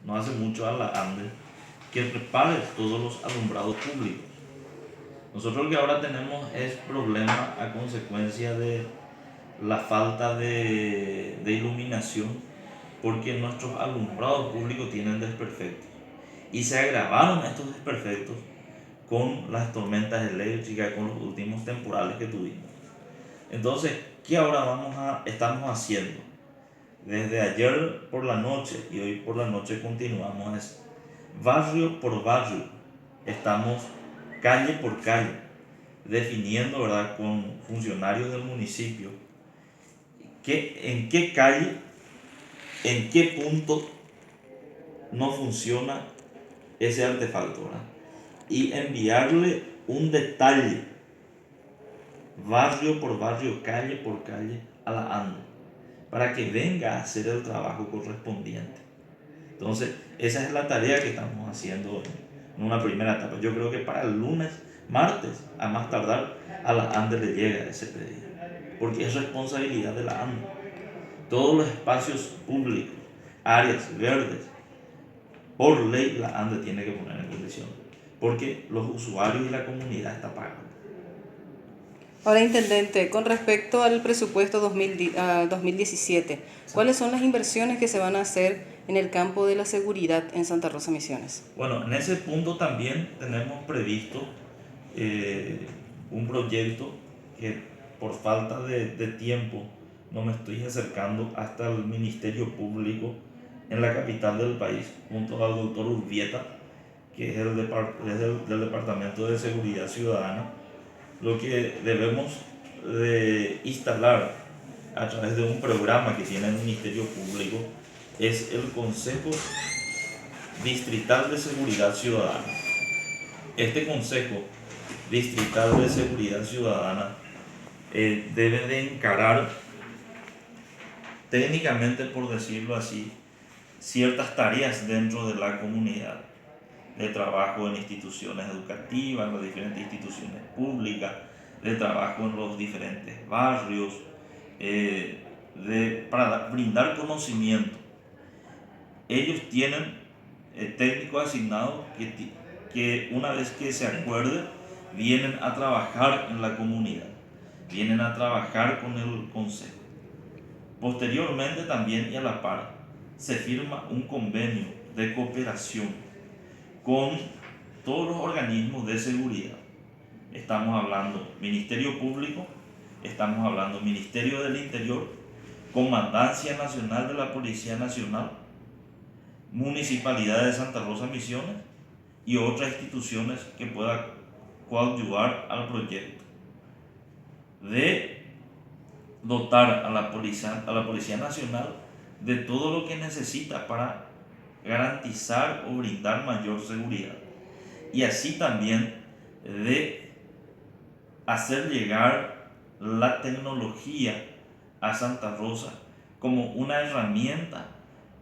no hace mucho a la ANDE que repare todos los alumbrados públicos. Nosotros lo que ahora tenemos es problema a consecuencia de la falta de iluminación, porque nuestros alumbrados públicos tienen desperfectos y se agravaron estos desperfectos con las tormentas eléctricas, con los últimos temporales que tuvimos. Entonces, ¿qué ahora estamos haciendo? Desde ayer por la noche y hoy por la noche continuamos barrio por barrio. Estamos calle por calle definiendo, ¿verdad?, con funcionarios del municipio en qué calle, en qué punto no funciona ese artefacto, ¿verdad? Y enviarle un detalle barrio por barrio, calle por calle a la ANDE para que venga a hacer el trabajo correspondiente. Entonces, esa es la tarea que estamos haciendo en una primera etapa. Yo creo que para el lunes, martes, a más tardar, a la ANDE le llega ese pedido, porque es responsabilidad de la ANDE. Todos los espacios públicos, áreas verdes, por ley la ANDE tiene que poner en condición, porque los usuarios y la comunidad están pagando. Ahora, intendente, con respecto al presupuesto 2017, ¿cuáles son las inversiones que se van a hacer en el campo de la seguridad en Santa Rosa Misiones? Bueno, en ese punto también tenemos previsto un proyecto que por falta de tiempo no me estoy acercando hasta el Ministerio Público en la capital del país, junto al doctor Urbieta, que es del Departamento de Seguridad Ciudadana. Lo que debemos de instalar a través de un programa que tiene el Ministerio Público es el Consejo Distrital de Seguridad Ciudadana. Este Consejo Distrital de Seguridad Ciudadana debe de encarar, técnicamente por decirlo así, ciertas tareas dentro de la comunidad, de trabajo en instituciones educativas, en las diferentes instituciones públicas, de trabajo en los diferentes barrios, para brindar conocimiento. Ellos tienen técnicos asignados que una vez que se acuerde, vienen a trabajar en la comunidad, vienen a trabajar con el consejo. Posteriormente también y a la par se firma un convenio de cooperación con todos los organismos de seguridad. Estamos hablando Ministerio Público, estamos hablando Ministerio del Interior, Comandancia Nacional de la Policía Nacional, Municipalidad de Santa Rosa Misiones y otras instituciones que puedan coadyuvar al proyecto de dotar a la Policía Nacional de todo lo que necesita para garantizar o brindar mayor seguridad, y así también de hacer llegar la tecnología a Santa Rosa como una herramienta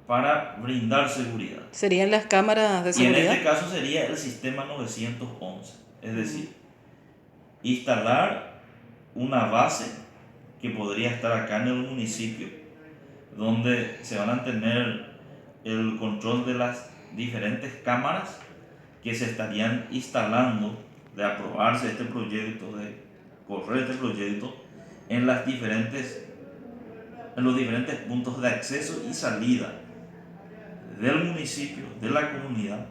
para brindar seguridad. ¿Serían las cámaras de Y en seguridad? este caso sería el sistema 911, es decir, instalar una base que podría estar acá en el municipio, donde se van a tener el control de las diferentes cámaras que se estarían instalando de aprobarse este proyecto, de correr este proyecto en los diferentes puntos de acceso y salida del municipio, de la comunidad,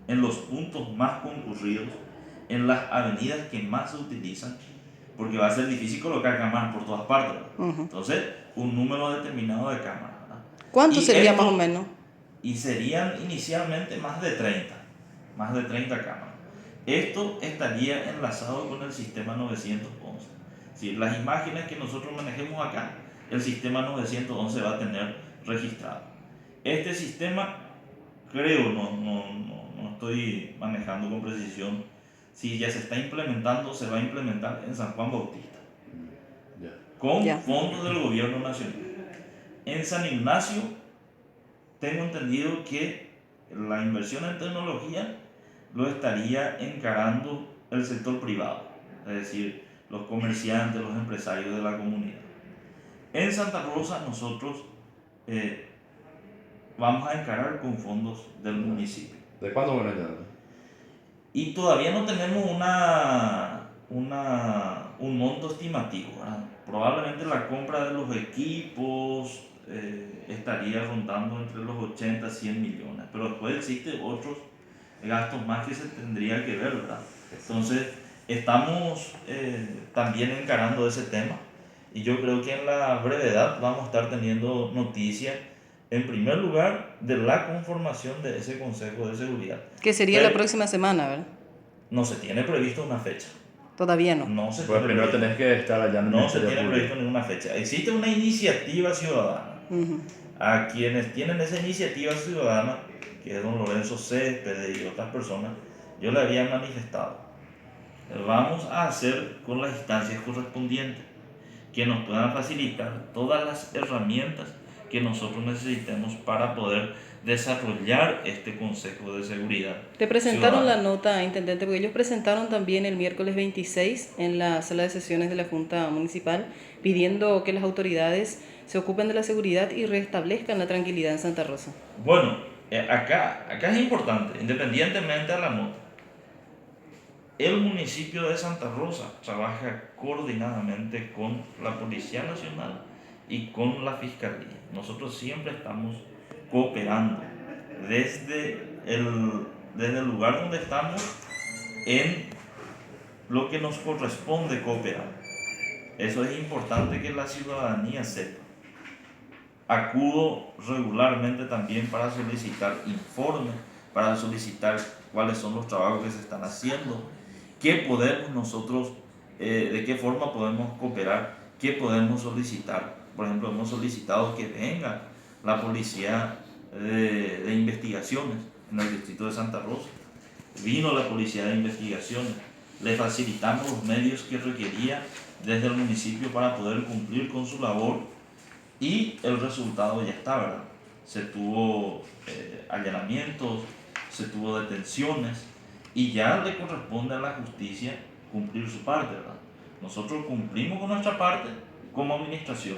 en los puntos más concurridos, en las avenidas que más se utilizan, porque va a ser difícil colocar cámaras por todas partes. Entonces, un número determinado de cámaras, ¿verdad? ¿Cuánto sería más o menos? Y serían inicialmente más de 30 cámaras. Esto estaría enlazado con el sistema 911. Si las imágenes que nosotros manejemos acá, el sistema 911 va a tener registrado. Este sistema, creo, no estoy manejando con precisión, si ya se está implementando, se va a implementar en San Juan Bautista, con fondos del gobierno nacional. En San Ignacio, tengo entendido que la inversión en tecnología lo estaría encarando el sector privado, es decir, los comerciantes, los empresarios de la comunidad. En Santa Rosa nosotros vamos a encarar con fondos del municipio. ¿De cuándo van a llegar? Y todavía no tenemos un monto estimativo, ¿verdad? Probablemente la compra de los equipos estaría rondando entre los 80 y 100 millones, pero después existen otros gastos más que se tendría que ver, ¿verdad? Entonces, estamos también encarando ese tema y yo creo que en la brevedad vamos a estar teniendo noticias, en primer lugar, de la conformación de ese Consejo de Seguridad. Que sería la próxima semana, ¿verdad? No se tiene previsto una fecha. Todavía no. No se Pues tiene primero previsto. tenés que estar allá en el No se Ministerio tiene Público. previsto ninguna fecha. Existe una iniciativa ciudadana. A quienes tienen esa iniciativa ciudadana, que es don Lorenzo Céspedes y otras personas, yo le había manifestado. Vamos a hacer con las instancias correspondientes que nos puedan facilitar todas las herramientas que nosotros necesitemos para poder desarrollar este Consejo de Seguridad. Te presentaron Ciudadana. la nota, intendente, porque ellos presentaron también el miércoles 26 en la sala de sesiones de la Junta Municipal pidiendo que las autoridades se ocupen de la seguridad y restablezcan la tranquilidad en Santa Rosa. Bueno, acá es importante, independientemente de la nota, el municipio de Santa Rosa trabaja coordinadamente con la Policía Nacional y con la Fiscalía. Nosotros siempre estamos cooperando desde el lugar donde estamos en lo que nos corresponde cooperar. Eso es importante que la ciudadanía sepa. Acudo regularmente también para solicitar informes, para solicitar cuáles son los trabajos que se están haciendo, qué podemos nosotros, de qué forma podemos cooperar, qué podemos solicitar. Por ejemplo, hemos solicitado que venga la policía de investigaciones en el distrito de Santa Rosa. Vino la policía de investigaciones, le facilitamos los medios que requería desde el municipio para poder cumplir con su labor y el resultado ya está, ¿verdad? Se tuvo allanamientos, se tuvo detenciones y ya le corresponde a la justicia cumplir su parte, ¿verdad? Nosotros cumplimos con nuestra parte como administración.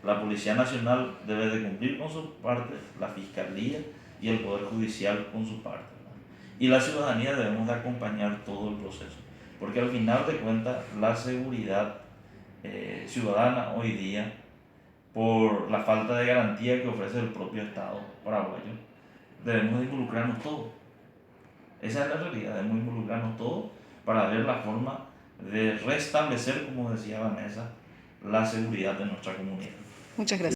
La Policía Nacional debe de cumplir con su parte, la Fiscalía y el Poder Judicial con su parte, ¿verdad? Y la ciudadanía debemos de acompañar todo el proceso, porque al final de cuentas la seguridad ciudadana hoy día, por la falta de garantía que ofrece el propio Estado paraguayo, debemos de involucrarnos todos. Esa es la realidad, debemos involucrarnos todos para ver la forma de restablecer, como decía Vanessa, la seguridad de nuestra comunidad. Muchas gracias.